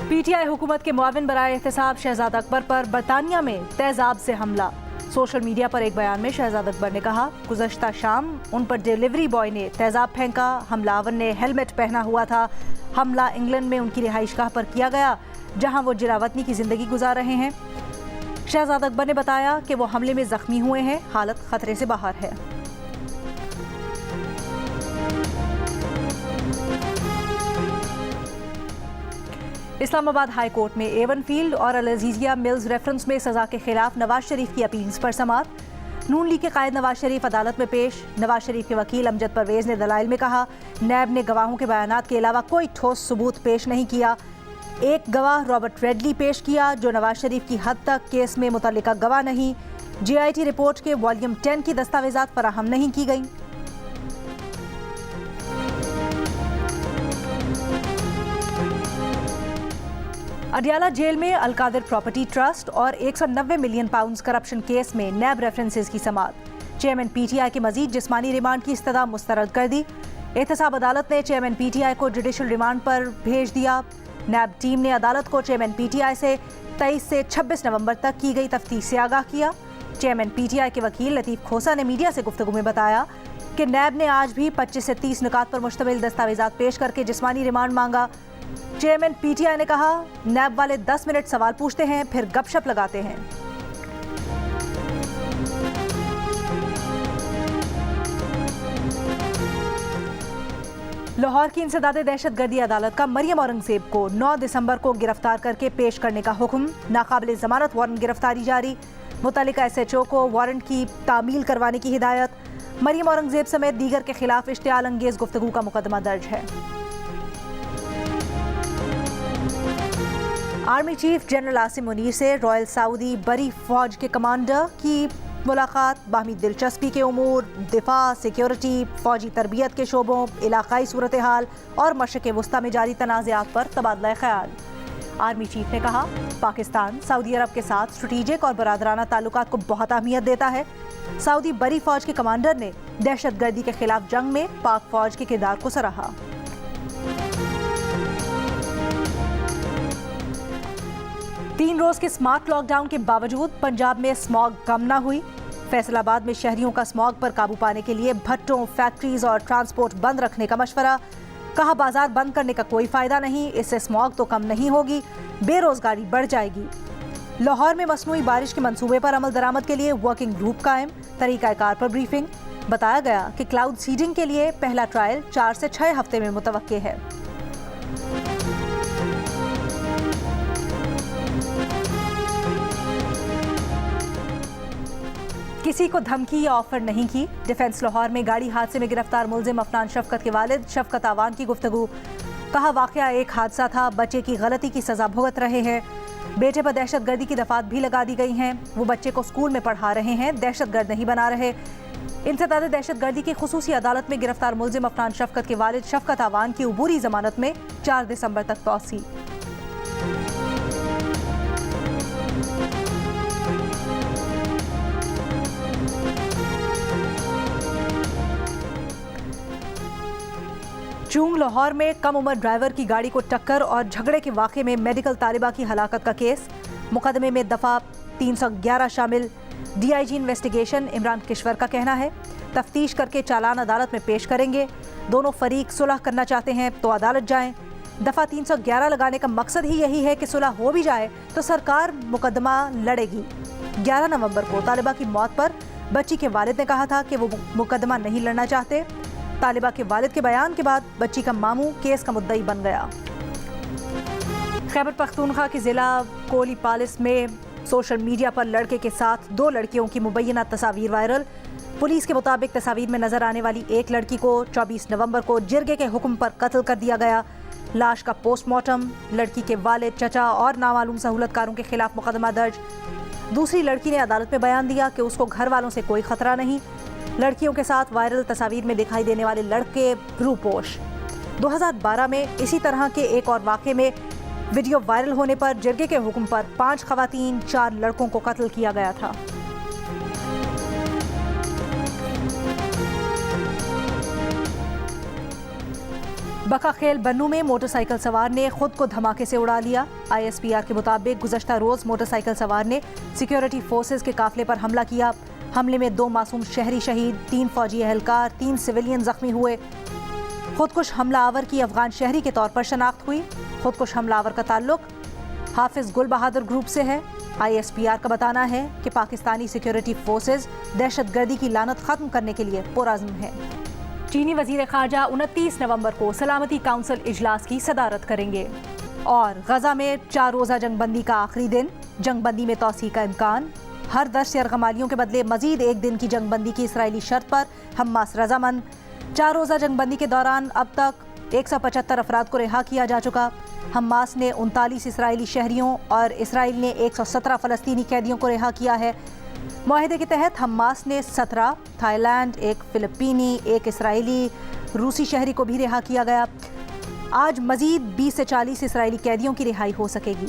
PTI हुकूमत के मुआविन बराए एहतसाब शहजाद अकबर पर बरतानिया में तेजाब से हमला। सोशल मीडिया पर एक बयान में शहजाद अकबर ने कहा, गुज़श्ता शाम उन पर डिलीवरी बॉय ने तेजाब फेंका। हमलावर ने हेलमेट पहना हुआ था। हमला इंग्लैंड में उनकी रिहाइशगाह पर किया गया, जहां वो जिरावतनी की जिंदगी गुजार रहे हैं। शहजाद अकबर ने बताया कि वो हमले में जख्मी हुए हैं, हालत खतरे से बाहर है। इस्लामाबाद हाई कोर्ट में एवन फील्ड और अल अजीजिया मिल्स रेफरेंस में सजा के खिलाफ नवाज शरीफ की अपील्स पर समाअत। नून लीग के कायद नवाज शरीफ अदालत में पेश। नवाज शरीफ के वकील अमजद परवेज ने दलाइल में कहा, नैब ने गवाहों के बयानात के अलावा कोई ठोस सबूत पेश नहीं किया। एक गवाह रॉबर्ट रेडली पेश किया, जो नवाज शरीफ की हद तक केस में मुतल्लिका गवाह नहीं। JIT रिपोर्ट के वॉल्यूम 10 की दस्तावेजात फराहम नहीं की गई। अडियाला जेल में अलकादिर प्रॉपर्टी ट्रस्ट और 190 मिलियन पाउंड करप्शन केस में नैब रेफरेंसेस की समाअत। चेयरमैन PTI की मजीद जिस्मानी रिमांड की इस्तदा मुस्तरद कर दी। एहतसाब अदालत ने चेयरमैन PTI को जुडिशल रिमांड पर भेज दिया। नैब टीम ने अदालत को चेयरमैन PTI से 23 से 26 नवंबर तक की गई तफ्तीश से आगाह किया। चेयरमैन PTI के वकील लतीफ़ खोसा ने मीडिया से गुफ्तगू में बताया कि नैब ने आज भी 25 से 30 निकात पर मुश्तमिल दस्तावेजात पेश करके जिस्मानी रिमांड मांगा। चेयरमैन PTI ने कहा, नैब वाले 10 मिनट सवाल पूछते हैं, फिर गपशप लगाते हैं। लाहौर की इंसदादे दहशतगर्दी अदालत का मरियम औरंगजेब को 9 दिसंबर को गिरफ्तार करके पेश करने का हुक्म। नाकाबिले जमानत वारंट गिरफ्तारी जारी। मुतल्लिका SHO को वारंट की तामील करवाने की हिदायत। मरियम औरंगजेब समेत दीगर के खिलाफ इश्तियाल अंगेज गुफ्तगू का मुकदमा दर्ज है। Army chief general Asim Munir से रॉयल सऊदी बरी फौज के कमांडर की मुलाकात। बाहमी दिलचस्पी के उमूर, दिफा, सिक्योरिटी, फौजी तरबियत के शोबों, इलाकाई सूरत हाल और मशरिक़ वस्ता में जारी तनाज़ात पर तबादला ख्याल। आर्मी चीफ ने कहा, पाकिस्तान सऊदी अरब के साथ स्ट्रेटेजिक और बरादराना ताल्लुकात को बहुत अहमियत देता है। सऊदी बरी फौज के कमांडर ने दहशतगर्दी के खिलाफ जंग में पाक फौज के किरदार को सराहा। तीन रोज के स्मार्ट लॉकडाउन के बावजूद पंजाब में स्मॉग कम न हुई। फैसलाबाद में शहरियों का स्मॉग पर काबू पाने के लिए भट्टों, फैक्ट्रीज और ट्रांसपोर्ट बंद रखने का मशवरा। कहा, बाजार बंद करने का कोई फायदा नहीं, इससे स्मॉग तो कम नहीं होगी, बेरोजगारी बढ़ जाएगी। लाहौर में मसनूई बारिश के मंसूबे पर अमल दरामद के लिए वर्किंग ग्रुप कायम। तरीकाकार पर ब्रीफिंग। बताया गया कि क्लाउड सीडिंग के लिए पहला ट्रायल 4 से 6 हफ्ते में मुतवक्के है। किसी को धमकी या ऑफर नहीं की। डिफेंस लाहौर में गाड़ी हादसे में गिरफ्तार मुलजिम अफनान शफकत के वालिद शफकत आवान की गुफ्तगू। कहा, वाकया एक हादसा था, बच्चे की गलती की सजा भुगत रहे हैं। बेटे पर दहशतगर्दी की दफात भी लगा दी गई हैं। वो बच्चे को स्कूल में पढ़ा रहे हैं, दहशतगर्द नहीं बना रहे। इंसदादे दहशतगर्दी की खुसूसी अदालत में गिरफ्तार मुलजिम अफनान शफकत के वालिद शफकत आवान की उबूरी जमानत में 4 दिसंबर तक तौसी। चूंग लाहौर में कम उम्र ड्राइवर की गाड़ी को टक्कर और झगड़े के वाक़े में मेडिकल तालिबा की हलाकत का केस। मुकदमे में दफ़ा 311 शामिल। DIG इन्वेस्टिगेशन इमरान किश्वर का कहना है, तफ्तीश करके चालान अदालत में पेश करेंगे। दोनों फरीक सुलह करना चाहते हैं तो अदालत जाएं। दफ़ा 311 लगाने का मकसद ही यही है कि सुलह हो भी जाए तो सरकार मुकदमा लड़ेगी। 11 नवंबर को तालिबा की मौत पर बच्ची के वालिद ने कहा था कि वो मुकदमा नहीं लड़ना चाहते। तालिबा के वालिद के बयान के बाद बच्ची का मामू केस का मुद्दई बन गया। खैबर पख्तूनख्वा के ज़िला कोली पालिस में सोशल मीडिया पर लड़के के साथ 2 लड़कियों की मुबैना तस्वीर वायरल। पुलिस के मुताबिक तस्वीर में नजर आने वाली एक लड़की को 24 नवंबर को जिरगे के हुक्म पर कत्ल कर दिया गया। लाश का पोस्टमार्टम। लड़की के वालिद, चचा और नामालूम सहूलतकारों के खिलाफ मुकदमा दर्ज। दूसरी लड़की ने अदालत में बयान दिया कि उसको घर वालों से कोई खतरा नहीं। लड़कियों के साथ वायरल तस्वीर में दिखाई देने वाले लड़के रूपोश। 2012 में इसी तरह के एक और वाक़े में वीडियो वायरल होने पर जिरगे के हुक्म पर 5 खवातीन, 4 लड़कों को कत्ल किया गया था। बकाखेल बन्नू में मोटरसाइकिल सवार ने खुद को धमाके से उड़ा लिया। ISPR के मुताबिक गुज़श्ता रोज़ मोटरसाइकिल सवार ने सिक्योरिटी फोर्सेस के काफिले पर हमला किया। हमले में 2 मासूम शहरी शहीद, 3 फौजी एहलकार, 3 सिविलियन जख्मी हुए। खुदकुश हमलावर की अफगान शहरी के तौर पर शनाख्त हुई। खुदकुश हमलावर का ताल्लुक हाफिज गुल बहादुर ग्रुप से है। ISPR का बताना है कि पाकिस्तानी सिक्योरिटी फोर्सेस दहशतगर्दी की लानत खत्म करने के लिए पुरअज़्म है। चीनी वज़ीर ख़ारजा 29 नवंबर को सलामती काउंसिल इजलास की सदारत करेंगे। और गजा में 4 रोज़ा जंगबंदी का आखिरी दिन, जंगबंदी में तौसीक़ का इम्कान। हर 10 यरगमालियों के बदले मजीद 1 दिन की जंगबंदी की इसराइली शर्त पर हमास रजामंद। 4 रोज़ा जंगबंदी के दौरान अब तक 175 अफराद को रिहा किया जा चुका। हमास ने 39 इसराइली शहरियों और इसराइल ने 117 फ़लस्तीनी कैदियों को रिहा किया है। मुआहिदे के तहत हमास ने 17 थाईलैंड, 1 फ़िलिपीनी, 1 इसराइली, रूसी शहरी को भी रिहा किया गया। आज मजीद 20 से 40 इसराइली कैदियों की रिहाई हो सकेगी।